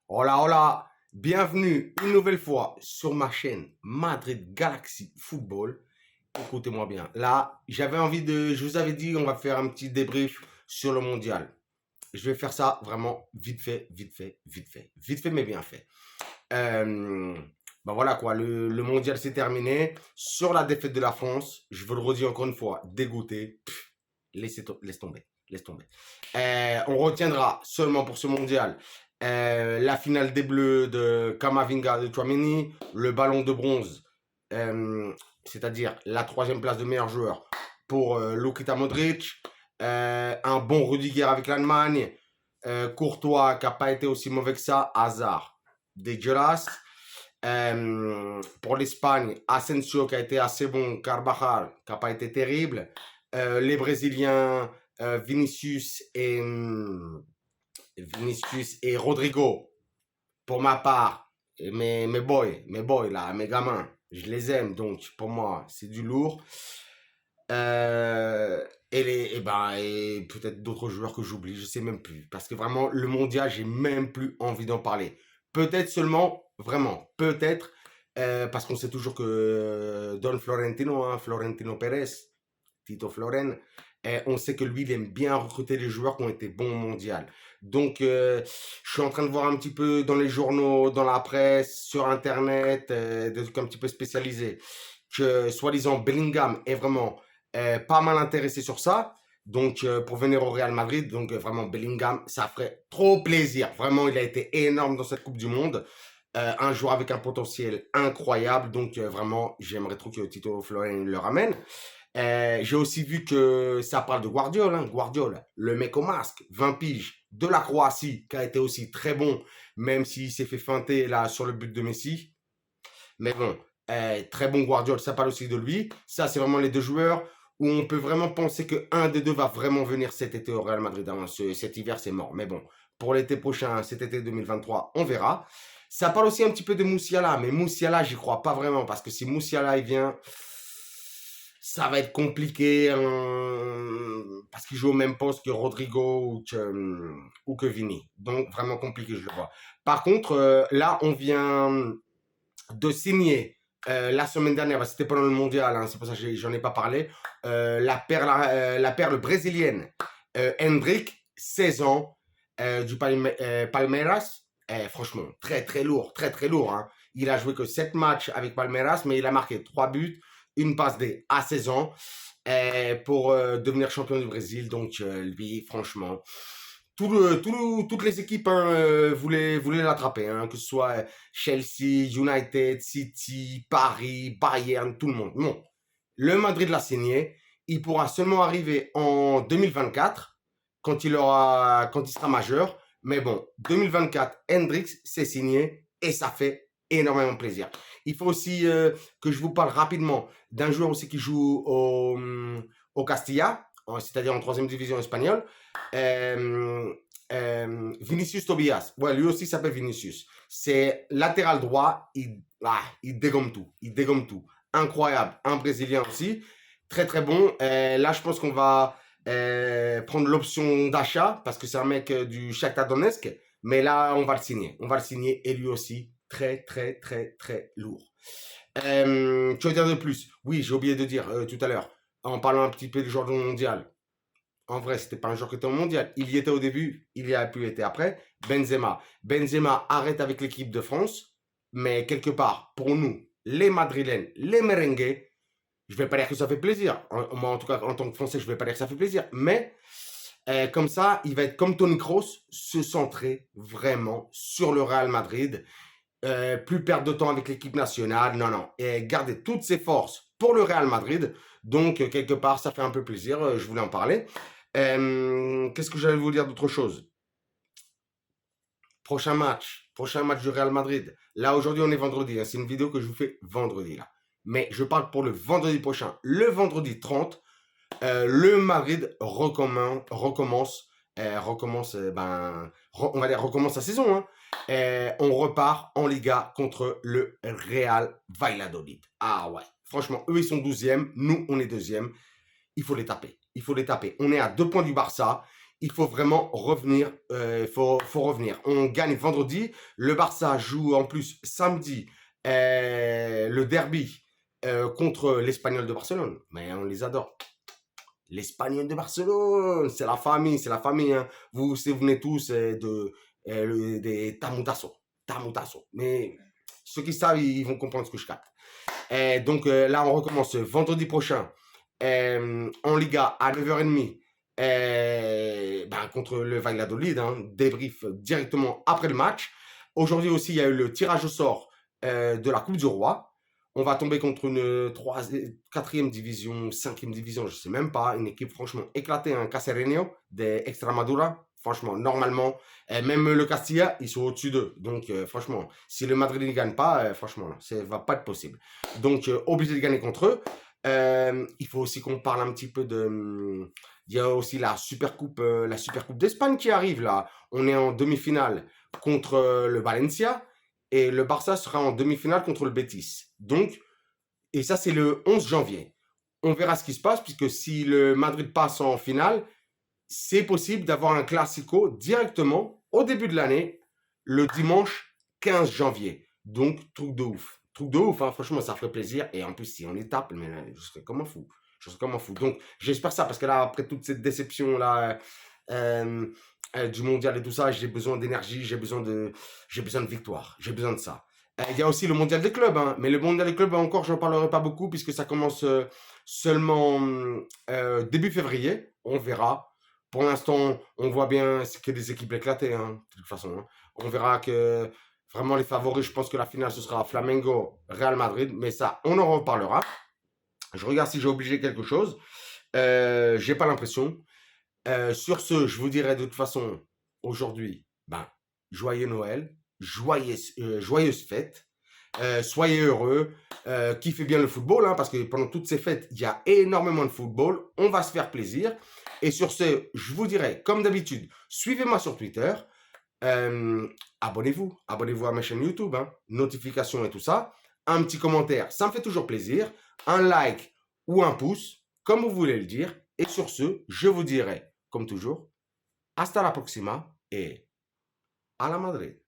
Hola, hola, bienvenue une nouvelle fois sur ma chaîne Madrid Galaxy Football. Écoutez-moi bien, là, je vous avais dit, on va faire un petit débrief sur le mondial. Je vais faire ça vraiment vite fait, vite fait, vite fait. Vite fait, mais bien fait. Ben voilà quoi, le mondial s'est terminé. Sur la défaite de la France, je vous le redis encore une fois, dégoûté. Laisse tomber, laisse tomber. On retiendra seulement pour ce mondial la finale des Bleus de Kamavinga de Chouameni, le ballon de bronze, c'est-à-dire la troisième place de meilleur joueur pour Luka Modric, un bon Rudiger avec l'Allemagne, Courtois qui n'a pas été aussi mauvais que ça, Hazard, dégueulasse. Pour l'Espagne, Asensio qui a été assez bon, Carvajal qui n'a pas été terrible, les Brésiliens Vinicius et Rodrigo, pour ma part, mes boys là, mes gamins, je les aime, donc pour moi c'est du lourd. Et peut-être d'autres joueurs que j'oublie, je sais même plus. Parce que vraiment, le mondial, j'ai même plus envie d'en parler. Peut-être seulement, vraiment, peut-être, parce qu'on sait toujours que Don Florentino, hein, Florentino Pérez, Tito Floren, on sait que lui, il aime bien recruter les joueurs qui ont été bons au mondial. Donc, je suis en train de voir un petit peu dans les journaux, dans la presse, sur Internet, des trucs un petit peu spécialisés, que soi-disant Bellingham est vraiment pas mal intéressé sur ça. Donc, pour venir au Real Madrid, donc vraiment Bellingham, ça ferait trop plaisir. Vraiment, il a été énorme dans cette Coupe du Monde. Un joueur avec un potentiel incroyable. Donc, vraiment, j'aimerais trop que Tito Floren le ramène. J'ai aussi vu que ça parle de Guardiola, hein, Guardiola, le mec au masque, 20 piges, de la Croatie, qui a été aussi très bon, même s'il s'est fait feinter là sur le but de Messi. Mais bon, très bon Guardiola, ça parle aussi de lui. Ça, c'est vraiment les deux joueurs où on peut vraiment penser qu'un des deux va vraiment venir cet été au Real Madrid. Hein. Cet hiver, c'est mort. Mais bon, pour l'été prochain, cet été 2023, on verra. Ça parle aussi un petit peu de Moussiala, mais Moussiala, j'y crois pas vraiment, parce que si Moussiala, il vient, ça va être compliqué, parce qu'il joue au même poste que Rodrigo ou que Vini. Donc, vraiment compliqué, je le vois. Par contre, là, on vient de signer la semaine dernière, c'était pendant le mondial, hein, c'est pour ça que j'en ai pas parlé, la perle brésilienne Hendrik, 16 ans, du Palmeiras. Franchement, très très lourd, très très lourd. Hein. Il a joué que 7 matchs avec Palmeiras, mais il a marqué 3 buts, une passe D à 16 ans pour devenir champion du Brésil. Donc lui, franchement, toutes les équipes hein, voulaient l'attraper, hein, que ce soit Chelsea, United, City, Paris, Bayern, tout le monde. Non, le Madrid l'a signé. Il pourra seulement arriver en 2024 quand il sera majeur. Mais bon, 2024, Hendrix, c'est signé et ça fait énormément plaisir. Il faut aussi que je vous parle rapidement d'un joueur aussi qui joue au Castilla, c'est-à-dire en troisième division espagnole. Vinicius Tobias. Ouais, lui aussi s'appelle Vinicius. C'est latéral droit. Il dégomme tout. Il dégomme tout. Incroyable. Un Brésilien aussi. Très, très bon. Là, je pense qu'on va prendre l'option d'achat parce que c'est un mec du Shakhtar Donetsk. Mais là, on va le signer. On va le signer et lui aussi, très, très, très, très lourd. Tu veux dire de plus? Oui, j'ai oublié de dire tout à l'heure, en parlant un petit peu du joueur mondial. En vrai, c'était pas un joueur qui était au mondial. Il y était au début, il y a plus été après. Benzema. Benzema arrête avec l'équipe de France, mais quelque part, pour nous, les Madrilènes, les merengues, je vais pas dire que ça fait plaisir. Moi, en tout cas, en tant que Français, je vais pas dire que ça fait plaisir. Mais comme ça, il va être comme Toni Kroos, se centrer vraiment sur le Real Madrid. Plus perdre de temps avec l'équipe nationale. Non, non. Et garder toutes ses forces pour le Real Madrid. Donc, quelque part, ça fait un peu plaisir. Je voulais en parler. Qu'est-ce que j'allais vous dire d'autre chose? Prochain match du Real Madrid. Là, aujourd'hui, on est vendredi. Hein. C'est une vidéo que je vous fais vendredi, là. Mais je parle pour le vendredi prochain. Le vendredi 30, le Madrid recommence on va dire recommence sa saison. Hein. On repart en Liga contre le Real Valladolid. Ah ouais, franchement, eux ils sont 12e, nous on est 2e. Il faut les taper. Il faut les taper. On est à 2 points du Barça. il faut vraiment revenir. Faut revenir. On gagne vendredi. Le Barça joue en plus samedi le derby contre l'Espagnol de Barcelone. Mais on les adore. L'Espagnol de Barcelone, c'est la famille, c'est la famille. Hein. Vous vous souvenez tous des Tamutasso. Tamutasso. Mais ceux qui savent, ils vont comprendre ce que je capte. Donc là, on recommence vendredi prochain en Liga à 9h30 contre le Valladolid. Hein, débrief directement après le match. Aujourd'hui aussi, il y a eu le tirage au sort de la Coupe du Roi. On va tomber contre une 4e division, 5e division, je ne sais même pas. Une équipe franchement éclatée, un Cacereño d'Extremadura. Franchement, normalement, même le Castilla, ils sont au-dessus d'eux. Donc, franchement, si le Madrid ne gagne pas, franchement, ça ne va pas être possible. Donc, obligé de gagner contre eux. Il faut aussi qu'on parle un petit peu de... Il y a aussi la Supercoupe d'Espagne qui arrive là. On est en demi-finale contre le Valencia et le Barça sera en demi-finale contre le Betis. Donc, et ça c'est le 11 janvier. On verra ce qui se passe puisque si le Madrid passe en finale, c'est possible d'avoir un Classico directement au début de l'année, le dimanche 15 janvier. Donc, truc de ouf. Truc de ouf, hein. Franchement, ça ferait plaisir. Et en plus, si on les tape, mais là, je serais comme un fou. Je serais comme un fou. Donc, j'espère ça parce que là, après toute cette déception-là du mondial et tout ça, j'ai besoin d'énergie, j'ai besoin de victoire. J'ai besoin de ça. Il y a aussi le mondial des clubs. Hein. Mais le mondial des clubs, encore, je n'en parlerai pas beaucoup puisque ça commence seulement début février. On verra. Pour l'instant, on voit bien que des équipes éclatées, hein, de toute façon. Hein. On verra que vraiment les favoris, je pense que la finale, ce sera Flamengo, Real Madrid. Mais ça, on en reparlera. Je regarde si j'ai oublié quelque chose. J'ai pas l'impression. Sur ce, je vous dirai de toute façon, aujourd'hui, joyeux Noël, joyeuse fête. Soyez heureux, kiffez bien le football, hein, parce que pendant toutes ces fêtes, il y a énormément de football. On va se faire plaisir. Et sur ce, je vous dirai, comme d'habitude, suivez-moi sur Twitter. Abonnez-vous à ma chaîne YouTube, hein, notifications et tout ça. Un petit commentaire, ça me fait toujours plaisir. Un like ou un pouce, comme vous voulez le dire. Et sur ce, je vous dirai, comme toujours, hasta la próxima et à la Madrid.